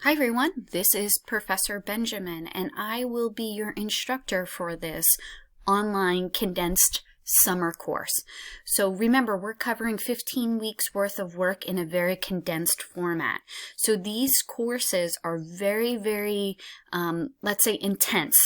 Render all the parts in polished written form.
Hi everyone, this is Professor Benjamin and I will be your instructor for this online condensed summer course. So remember, we're covering 15 weeks worth of work in a very condensed format. So these courses are very, let's say intense.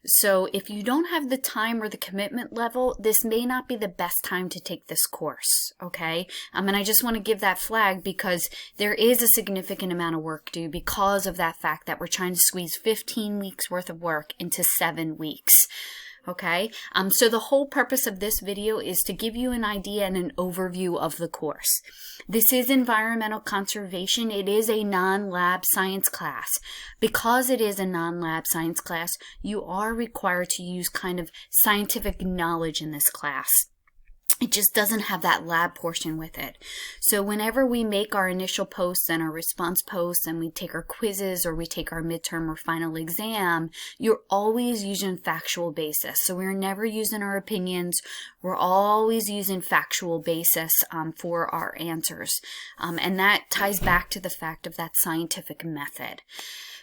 So if you don't have the time or the commitment level, this may not be the best time to take this course, okay? And I just want to give that flag because there is a significant amount of work due because of that fact that we're trying to squeeze 15 weeks worth of work into 7 weeks. Okay, so the whole purpose of this video is to give you an idea and an overview of the course. This is environmental conservation. It is a non-lab science class. Because it is a non-lab science class, you are required to use kind of scientific knowledge in this class. It just doesn't have that lab portion with it. So whenever we make our initial posts and our response posts and we take our quizzes or we take our midterm or final exam, you're always using factual basis. So we're never using our opinions. We're always using factual basis for our answers. And that ties back to the fact of that scientific method.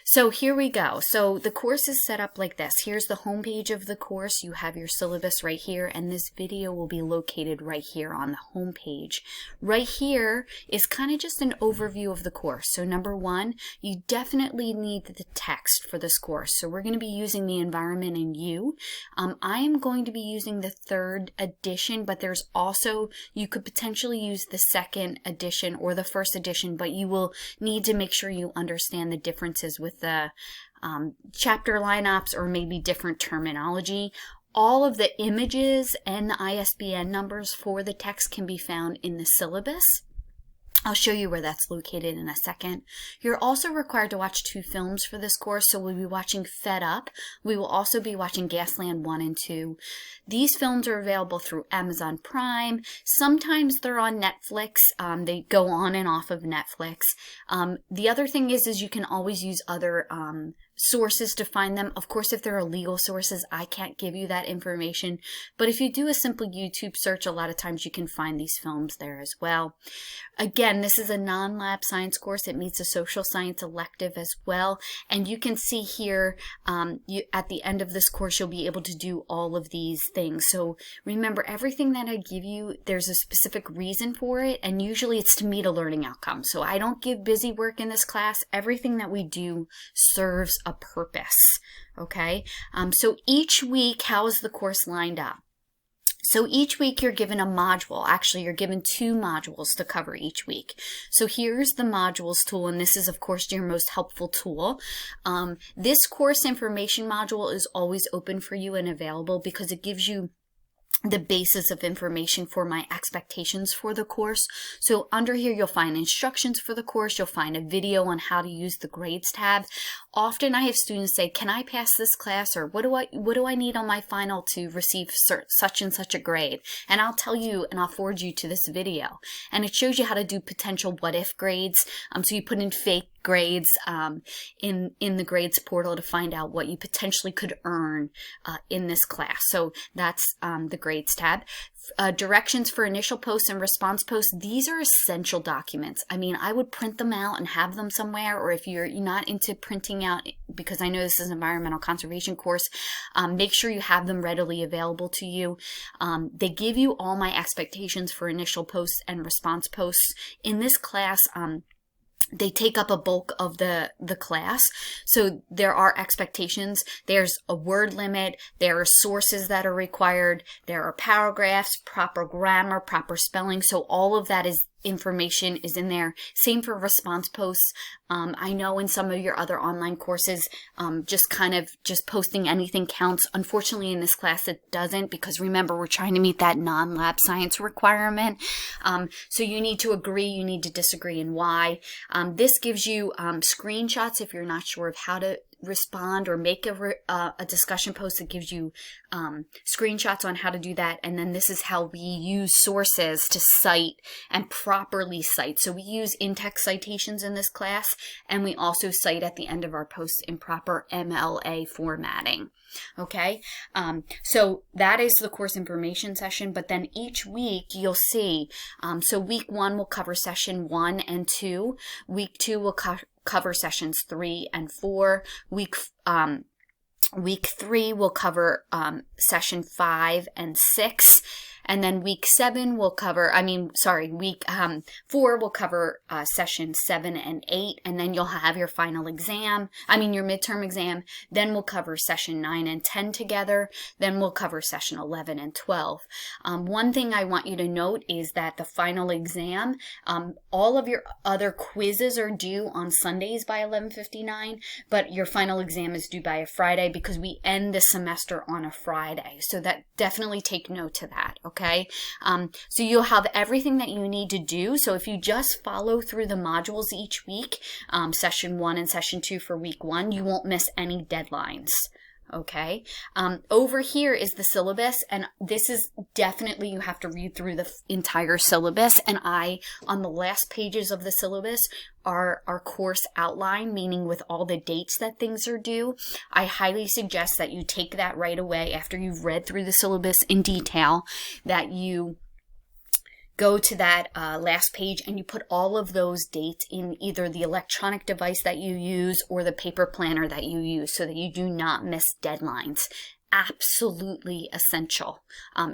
So here we go. So the course is set up like this. Here's the home page of the course. You have your syllabus right here, and this video will be located right here on the home page. Right here is kind of just an overview of the course. So number one, you definitely need the text for this course. So we're going to be using the environment and you. I am going to be using the 3rd edition, but there's also, you could potentially use the 2nd edition or the 1st edition, but you will need to make sure you understand the differences with the chapter lineups or maybe different terminology. All of the images and the ISBN numbers for the text can be found in the syllabus. I'll show you where that's located in a second. You're also required to watch 2 films for this course, so we'll be watching Fed Up. We will also be watching Gasland 1 and 2. These films are available through Amazon Prime. Sometimes they're on Netflix. They go on and off of Netflix. The other thing is you can always use other sources to find them. Of course, if they're illegal sources, I can't give you that information. But if you do a simple YouTube search, a lot of times you can find these films there as well. Again, this is a non-lab science course. It meets a social science elective as well. And you can see here, at the end of this course, you'll be able to do all of these things. So remember, everything that I give you, there's a specific reason for it. And usually it's to meet a learning outcome. So I don't give busy work in this class. Everything that we do serves a purpose. Okay. So each week, how is the course lined up? So each week you're given a module. Actually, you're given 2 modules to cover each week. So here's the modules tool, and this is, of course, your most helpful tool. This course information module is always open for you and available because it gives you the basis of information for my expectations for the course. So under here, you'll find instructions for the course. You'll find a video on how to use the grades tab. Often I have students say, can I pass this class? Or what do I need on my final to receive such and such a grade? And I'll tell you, and I'll forward you to this video. And it shows you how to do potential what if grades. So you put in fake grades in the grades portal to find out what you potentially could earn in this class. So that's the grades tab. Directions for initial posts and response posts. These are essential documents. I mean, I would print them out and have them somewhere, or if you're not into printing out, because I know this is an environmental conservation course, make sure you have them readily available to you. They give you all my expectations for initial posts and response posts. In this class, they take up a bulk of the class. So there are expectations. There's a word limit. There are sources that are required. There are paragraphs, proper grammar, proper spelling. So all of that is information is in there. Same for response posts. I know in some of your other online courses, just posting anything counts. Unfortunately, in this class, it doesn't, because remember, we're trying to meet that non-lab science requirement. So you need to agree, you need to disagree, and why. This gives you screenshots if you're not sure of how to respond or make a discussion post. That gives you screenshots on how to do that. And then this is how we use sources to cite and properly cite. So we use in-text citations in this class, and we also cite at the end of our posts in proper MLA formatting. Okay, so that is the course information session, but then each week you'll see, so week 1 will cover session 1 and 2, week 2 will cover sessions 3 and 4. Week 3 will cover session 5 and 6. And then week 7 will cover, week 4 will cover session 7 and 8. And then you'll have your final exam, your midterm exam. Then we'll cover session 9 and 10 together. Then we'll cover session 11 and 12. One thing I want you to note is that the final exam, all of your other quizzes are due on Sundays by 11:59, but your final exam is due by a Friday because we end the semester on a Friday. So that definitely take note to that, okay? So you'll have everything that you need to do. So if you just follow through the modules each week, session 1 and session 2 for week 1, you won't miss any deadlines. Okay. Over here is the syllabus, and this is definitely, you have to read through the entire syllabus. And on the last pages of the syllabus are our course outline, meaning with all the dates that things are due. I highly suggest that you take that right away after you've read through the syllabus in detail, that you go to that last page and you put all of those dates in either the electronic device that you use or the paper planner that you use so that you do not miss deadlines. Absolutely essential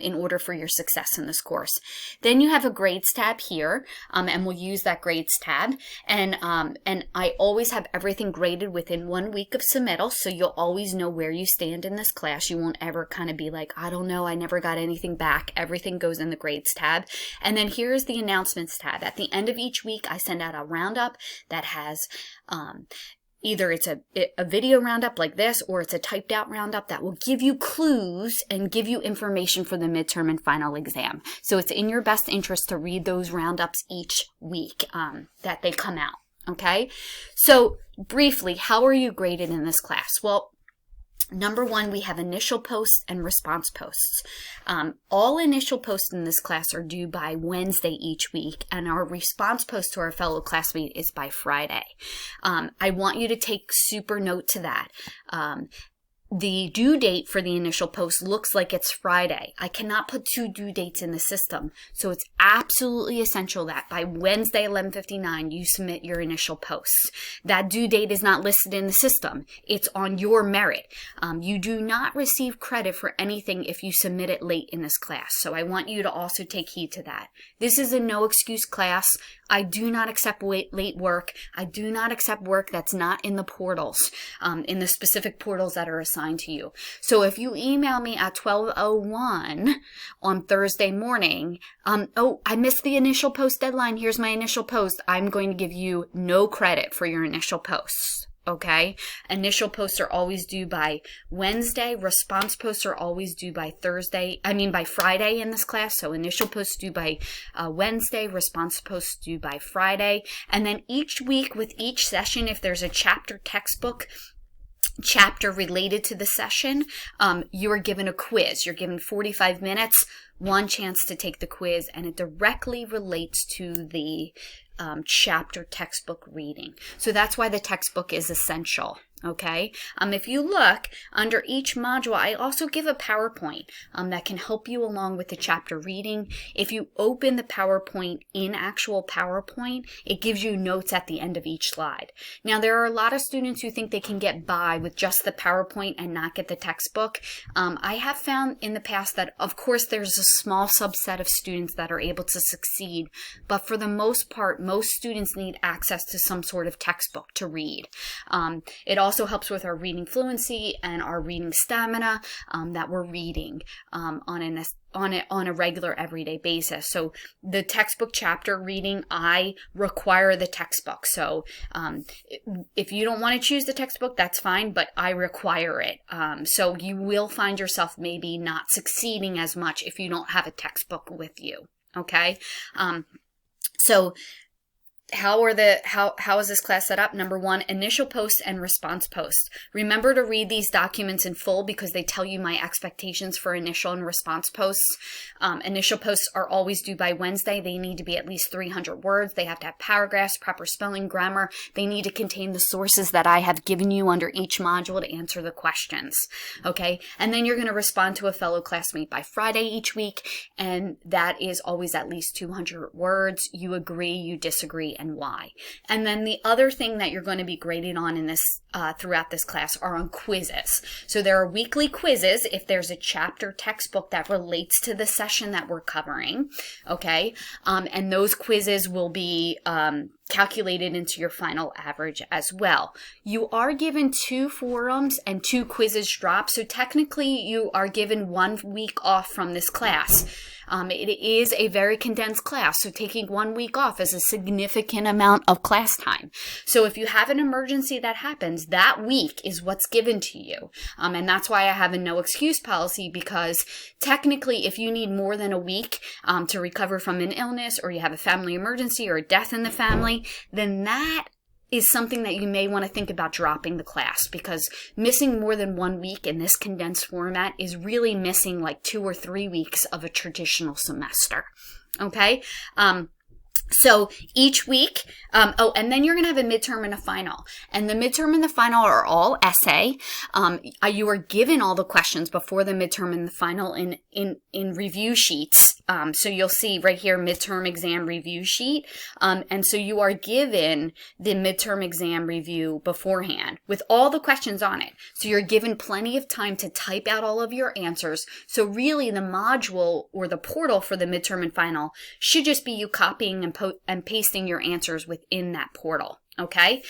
in order for your success in this course. Then you have a grades tab here, and we'll use that grades tab. And I always have everything graded within 1 week of submittal, so you'll always know where you stand in this class. You won't ever kind of be like, I don't know, I never got anything back. Everything goes in the grades tab. And then here's the announcements tab. At the end of each week, I send out a roundup that has either it's a video roundup like this, or it's a typed out roundup that will give you clues and give you information for the midterm and final exam. So it's in your best interest to read those roundups each week that they come out. Okay. So briefly, how are you graded in this class? Well, number 1, we have initial posts and response posts. All initial posts in this class are due by Wednesday each week, and our response post to our fellow classmate is by Friday. I want you to take super note to that. The due date for the initial post looks like it's Friday. I cannot put 2 due dates in the system. So it's absolutely essential that by Wednesday, 11:59, you submit your initial posts. That due date is not listed in the system. It's on your merit. You do not receive credit for anything if you submit it late in this class. So I want you to also take heed to that. This is a no excuse class. I do not accept late work. I do not accept work that's not in the portals, in the specific portals that are assigned to you. So if you email me at 12:01 on Thursday morning, oh, I missed the initial post deadline. Here's my initial post. I'm going to give you no credit for your initial posts. Okay. Initial posts are always due by Wednesday. Response posts are always due by by Friday in this class. So initial posts due by Wednesday, response posts due by Friday. And then each week with each session, if there's a chapter textbook chapter related to the session, you are given a quiz. You're given 45 minutes, one chance to take the quiz, and it directly relates to the chapter textbook reading. So that's why the textbook is essential. Okay. If you look under each module, I also give a PowerPoint that can help you along with the chapter reading. If you open the PowerPoint in actual PowerPoint, it gives you notes at the end of each slide. Now, there are a lot of students who think they can get by with just the PowerPoint and not get the textbook. I have found in the past that, of course, there's a small subset of students that are able to succeed, but for the most part, most students need access to some sort of textbook to read. It also helps with our reading fluency and our reading stamina that we're reading on a regular everyday basis. So the textbook chapter reading, I require the textbook. So if you don't want to choose the textbook, that's fine, but I require it. So you will find yourself maybe not succeeding as much if you don't have a textbook with you. Okay. So how is this class set up? Number 1, initial posts and response posts. Remember to read these documents in full because they tell you my expectations for initial and response posts. Initial posts are always due by Wednesday. They need to be at least 300 words. They have to have paragraphs, proper spelling, grammar. They need to contain the sources that I have given you under each module to answer the questions. Okay. And then you're going to respond to a fellow classmate by Friday each week. And that is always at least 200 words. You agree, you disagree, and why. And then the other thing that you're going to be graded on in this throughout this class are on quizzes. So there are weekly quizzes if there's a chapter textbook that relates to the session that we're covering, okay? And those quizzes will be calculated into your final average as well. You are given 2 forums and 2 quizzes drop, so technically you are given 1 week off from this class. It is a very condensed class, so taking 1 week off is a significant amount of class time. So if you have an emergency that happens, that week is what's given to you. And that's why I have a no excuse policy, because technically if you need more than a week to recover from an illness, or you have a family emergency or a death in the family, then that is something that you may want to think about dropping the class, because missing more than 1 week in this condensed format is really missing like 2 or 3 weeks of a traditional semester. Okay? So each week, and then you're going to have a midterm and a final. And the midterm and the final are all essay. You are given all the questions before the midterm and the final in review sheets. So you'll see right here, midterm exam review sheet. And so you are given the midterm exam review beforehand with all the questions on it. So you're given plenty of time to type out all of your answers. So really the module or the portal for the midterm and final should just be you copying and pasting your answers within that portal. Okay,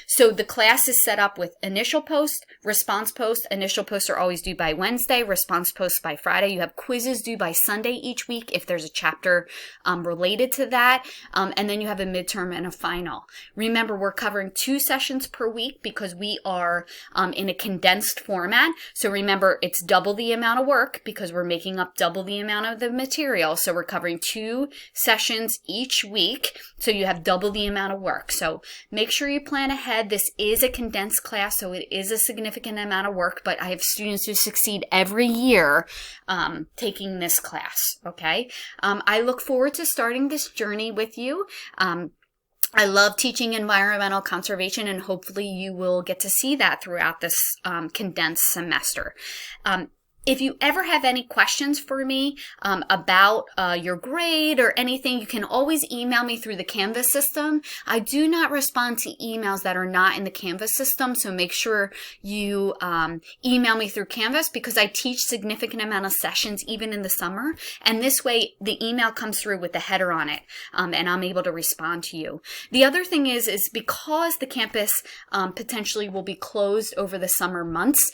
so the class is set up with initial post, response post. Initial posts are always due by Wednesday, response posts by Friday. You have quizzes due by Sunday each week if there's a chapter related to that, and then you have a midterm and a final. Remember, we're covering 2 sessions per week because we are in a condensed format. So remember, it's double the amount of work because we're making up double the amount of the material. So we're covering 2 sessions each week, so you have double the amount of work. So make sure you plan ahead. This is a condensed class, so it is a significant amount of work, but I have students who succeed every year taking this class, okay? I look forward to starting this journey with you. I love teaching environmental conservation, and hopefully you will get to see that throughout this condensed semester. If you ever have any questions for me about your grade or anything, you can always email me through the Canvas system. I do not respond to emails that are not in the Canvas system, so make sure you email me through Canvas, because I teach significant amount of sessions even in the summer, and this way the email comes through with the header on it, and I'm able to respond to you. The other thing is because the campus potentially will be closed over the summer months,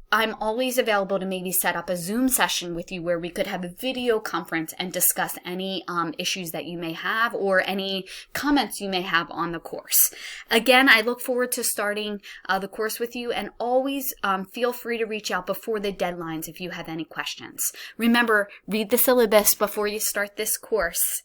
I'm always available to maybe set up a Zoom session with you where we could have a video conference and discuss any issues that you may have or any comments you may have on the course. Again, I look forward to starting the course with you, and always feel free to reach out before the deadlines if you have any questions. Remember, read the syllabus before you start this course.